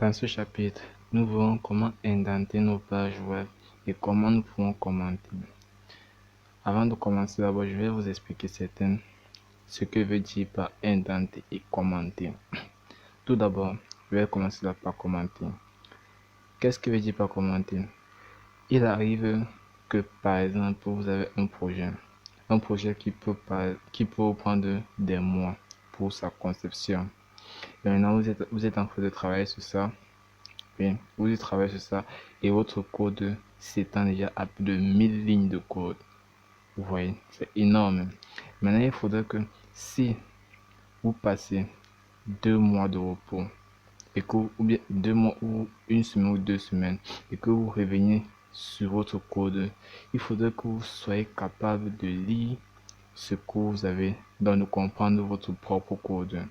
Dans ce chapitre, nous verrons comment indenter nos pages web et comment nous pouvons commenter. Avant de commencer, d'abord, je vais vous expliquer ce que veut dire par indenter et commenter. Tout d'abord, je vais commencer par commenter. Qu'est-ce que veut dire par commenter? Il arrive que, par exemple, vous avez un projet qui peut prendre des mois pour sa conception. Et maintenant, vous êtes en train de travailler sur ça. Bien, vous travaillez sur ça et votre code s'étend déjà à plus de 1000 lignes de code. Vous voyez, c'est énorme. Maintenant, il faudrait que si vous passez 2 mois de repos et que, ou bien 2 mois ou une semaine ou 2 semaines et que vous reveniez sur votre code, il faudrait que vous soyez capable de lire ce que vous avez, donc de comprendre votre propre code.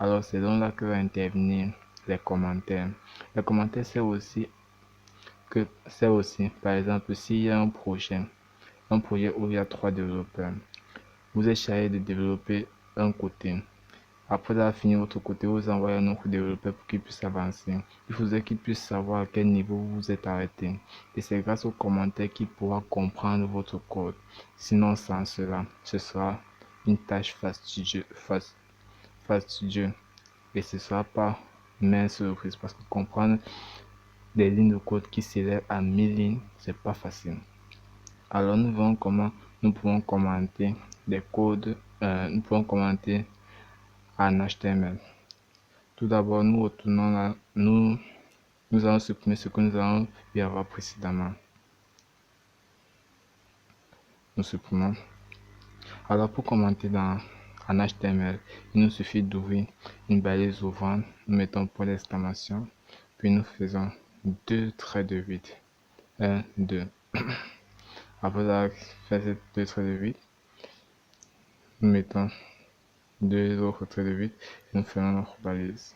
Alors c'est donc là que va intervenir les commentaires. Les commentaires, c'est aussi, par exemple, s'il y a un projet où il y a 3 développeurs, vous êtes chargé de développer un côté. Après avoir fini votre côté, vous envoyez un autre développeur pour qu'il puisse avancer. Il faudrait qu'il puisse savoir à quel niveau vous vous êtes arrêté. Et c'est grâce aux commentaires qu'il pourra comprendre votre code. Sinon, sans cela, ce sera une tâche fastidieuse. Et ce ne sera pas mince surprise parce que comprendre des lignes de code qui s'élèvent à 1000 lignes, c'est pas facile. Alors nous verrons comment nous pouvons commenter des codes, nous pouvons commenter en HTML. Tout d'abord, nous retournons là, nous allons supprimer ce que nous avons vu avoir précédemment. Nous supprimons. Alors pour commenter en HTML, il nous suffit d'ouvrir une balise ouvrante, nous mettons point d'exclamation, puis nous faisons 2 traits de vide. 1, 2. Après avoir fait ces 2 traits de vide, nous mettons 2 autres traits de vide et nous faisons notre balise.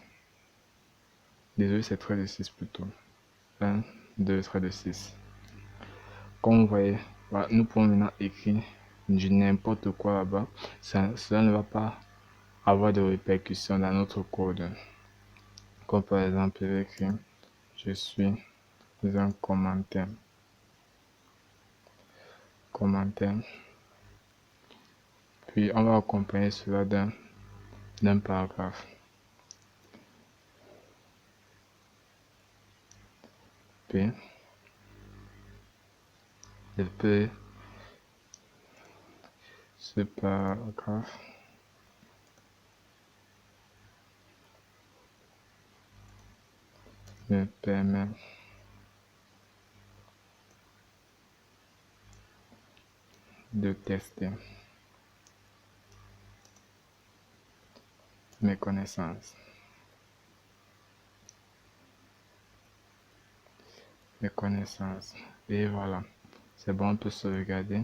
Désolé, c'est trait de 6 plutôt. 1, 2, trait de 6. Comme vous voyez, voilà, nous pouvons maintenant écrire du n'importe quoi là-bas. Cela ne va pas avoir de répercussions dans notre code. Comme par exemple, je vais écrire je suis un commentaire. Puis on va accompagner cela d'un paragraphe. Puis je peux ce paragraphe me permet de tester mes connaissances. Et voilà, c'est bon, on peut sauvegarder.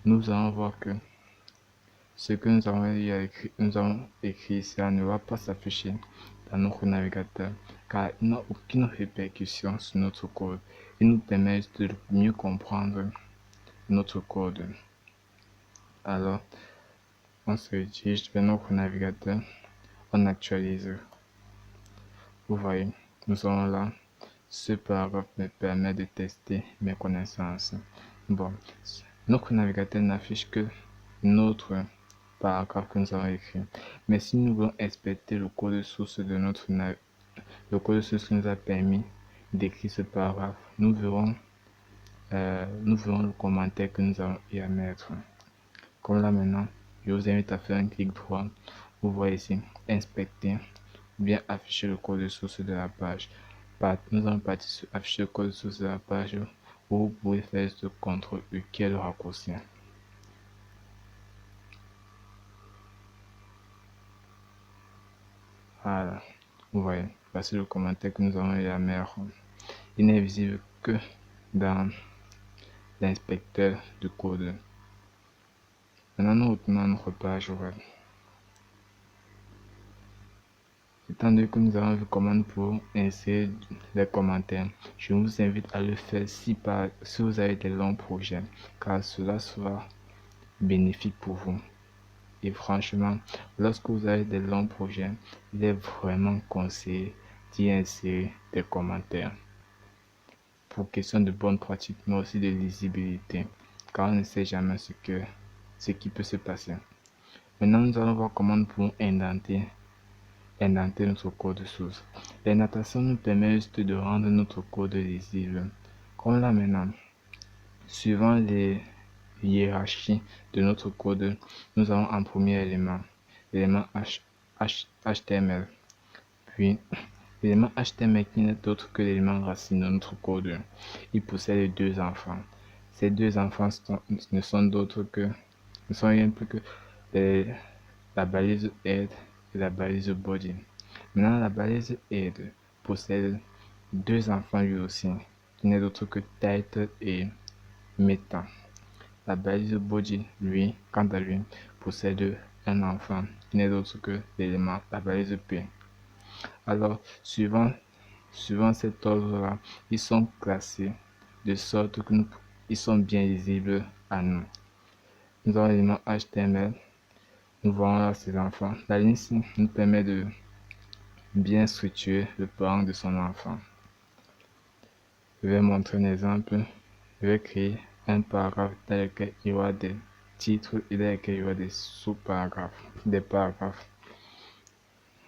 Nous allons voir que ce que nous avons écrit ici ne va pas s'afficher dans notre navigateur car il n'a aucune répercussion sur notre code. Il nous permet de mieux comprendre notre code. Alors, on se dirige vers notre navigateur, on actualise. Vous voyez, nous sommes là. Ce paragraphe me permet de tester mes connaissances. Bon, notre navigateur n'affiche que notre paragraphe que nous avons écrit. Mais si nous voulons inspecter le code source le code source qui nous a permis d'écrire ce paragraphe, nous verrons le commentaire que nous avons eu à mettre. Comme là maintenant, je vous invite à faire un clic droit. Vous voyez ici, inspecter ou bien afficher le code source de la page. Nous allons partir sur afficher le code source de la page où vous pouvez faire ce CTRL-U qui est le raccourci. Voilà, vous voyez, voici le commentaire que nous avons eu à mettre. Il n'est visible que dans l'inspecteur de code. Maintenant, nous retournons à notre page web. Étant donné que nous avons vu comment nous pouvons insérer les commentaires, je vous invite à le faire si vous avez des longs projets, car cela sera bénéfique pour vous. Et franchement, lorsque vous avez des longs projets, il est vraiment conseillé d'y insérer des commentaires pour question de bonne pratique, mais aussi de lisibilité, car on ne sait jamais ce qui peut se passer. Maintenant, nous allons voir comment nous pouvons indenter notre code source. L'indentation nous permet juste de rendre notre code lisible. Comme là maintenant, suivant les hiérarchies de notre code, nous avons en premier élément l'élément HTML, puis l'élément HTML qui n'est autre que l'élément racine de notre code. Il possède deux enfants. Ces deux enfants ne sont d'autres que, ne sont rien plus que la balise head et la balise body. Maintenant, la balise head possède deux enfants lui aussi, qui n'est d'autre que title et meta. La balise body, lui, quant à lui, possède un enfant qui n'est d'autre que l'élément, la balise P. Alors, suivant cet ordre-là, ils sont classés de sorte que ils sont bien lisibles à nous. Nous avons l'élément HTML. Nous voyons là ces enfants. La ligne ici nous permet de bien structurer le parent de son enfant. Je vais montrer un exemple. Je vais créer un paragraphe dans lequel il y aura des titres et dans lequel il y aura des sous-paragraphes, des paragraphes.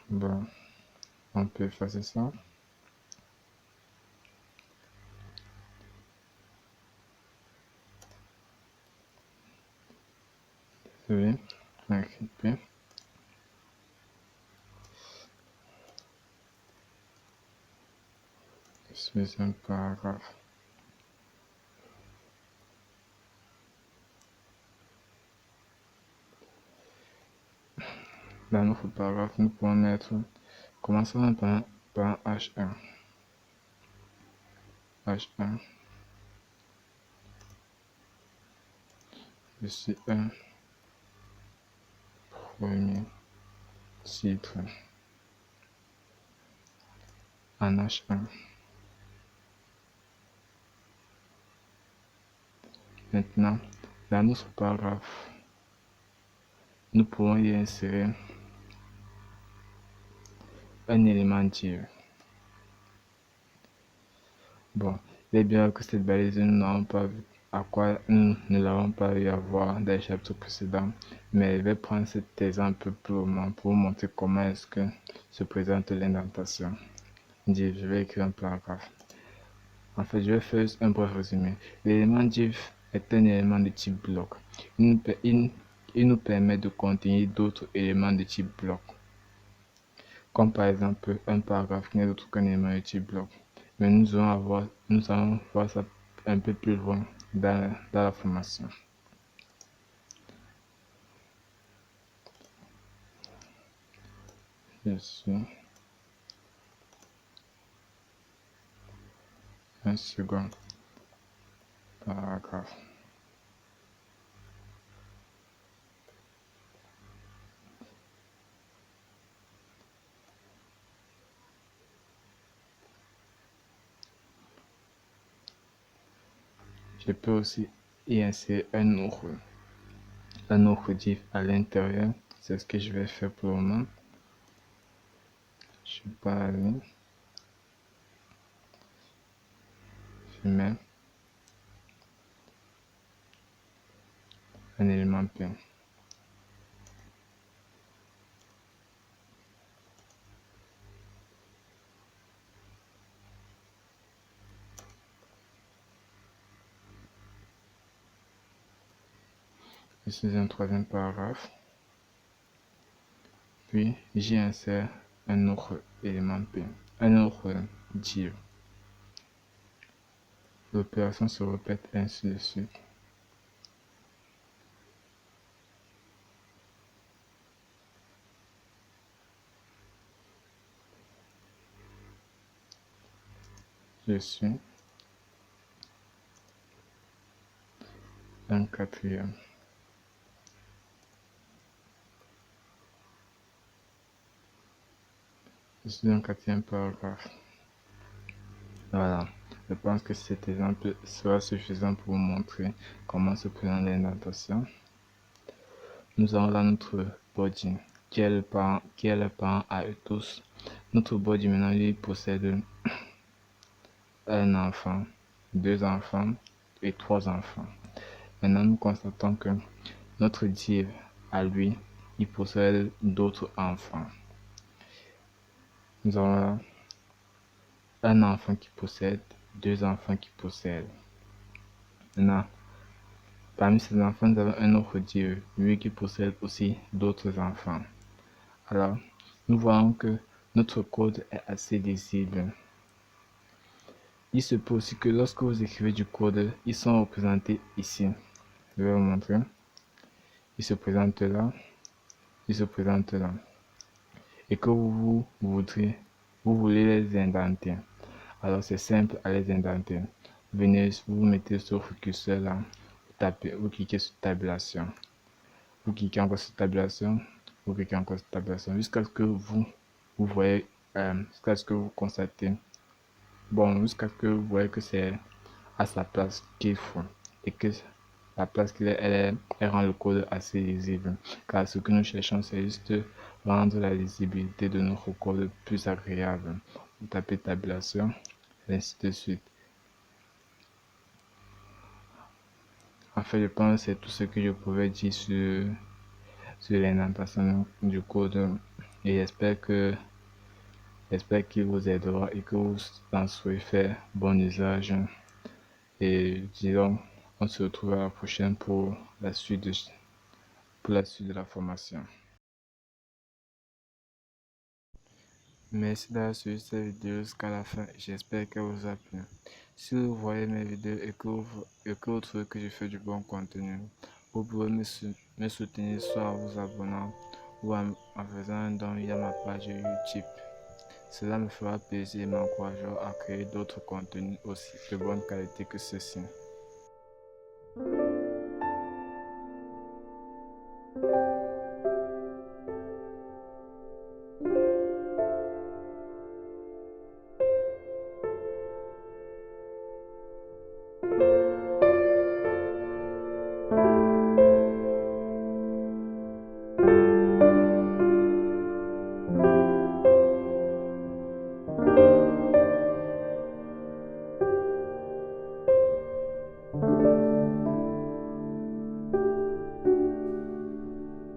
Bon, on peut effacer ça. Désolé, récupérer. Je suis un paragraphe. Dans notre paragraphe, nous pouvons mettre, commençons par H1. H1. Je suis un premier titre en H1. Maintenant, dans notre paragraphe, nous pouvons y insérer un élément div. Bon, il est bien que cette balise, nous n'avons pas vu à quoi nous ne l'avons pas eu à voir dans les chapitres précédents, mais je vais prendre cet exemple pour vous montrer comment est-ce que se présente l'indentation. Div, je vais écrire un paragraphe. En fait, je vais faire un bref résumé. L'élément div est un élément de type bloc. Il nous permet de contenir d'autres éléments de type bloc, comme par exemple un paragraphe qui n'est autre qu'un élément de type bloc. Mais nous allons voir ça un peu plus loin dans la formation. Je suis un second paragraphe. Je peux aussi y insérer un autre div à l'intérieur. C'est ce que je vais faire pour le moment. Je vais pas aller. Je mets un élément P. Je suis un troisième paragraphe. Puis j'y insère un autre élément P, un autre div. L'opération se répète ainsi de suite. Je suis un quatrième. Je suis un quatrième paragraphe. Voilà. Je pense que cet exemple sera suffisant pour vous montrer comment se présente l'indentation. Nous avons là notre body, qui est le parent à eux tous Notre body maintenant, il possède un enfant, deux enfants et trois enfants. Maintenant, nous constatons que notre Dieu, à lui, il possède d'autres enfants. Nous avons là un enfant qui possède, deux enfants qui possèdent. Maintenant, parmi ces enfants, nous avons un autre Dieu, lui qui possède aussi d'autres enfants. Alors, nous voyons que notre code est assez lisible. Il se peut aussi que lorsque vous écrivez du code, ils sont représentés ici. Je vais vous montrer. Ils se présentent là, ils se présentent là. Et que vous voulez les indenter. Alors c'est simple à les indenter. Venez, vous mettez sur le curseur là, vous cliquez sur tabulation. Vous cliquez encore sur tabulation, vous cliquez encore sur tabulation, jusqu'à ce que vous voyez, jusqu'à ce que vous constatez, bon, jusqu'à ce que vous voyez que c'est à sa place qu'il faut et que la place qu'il est, elle rend le code assez lisible. Car ce que nous cherchons, c'est juste rendre la lisibilité de notre code plus agréable. Vous tapez tabulation, et ainsi de suite. En fait, je pense que c'est tout ce que je pouvais dire sur l'indentation du code et j'espère qu'il vous aidera et que vous en saurez faire bon usage. Et disons, on se retrouve à la prochaine pour la suite de la formation. Merci d'avoir suivi cette vidéo jusqu'à la fin. J'espère qu'elle vous a plu. Si vous voyez mes vidéos et que vous trouvez que je fais du bon contenu, vous pouvez me soutenir soit en vous abonnant ou en faisant un don via ma page YouTube. Cela me fera plaisir et m'encouragera à créer d'autres contenus aussi de bonne qualité que ceux-ci.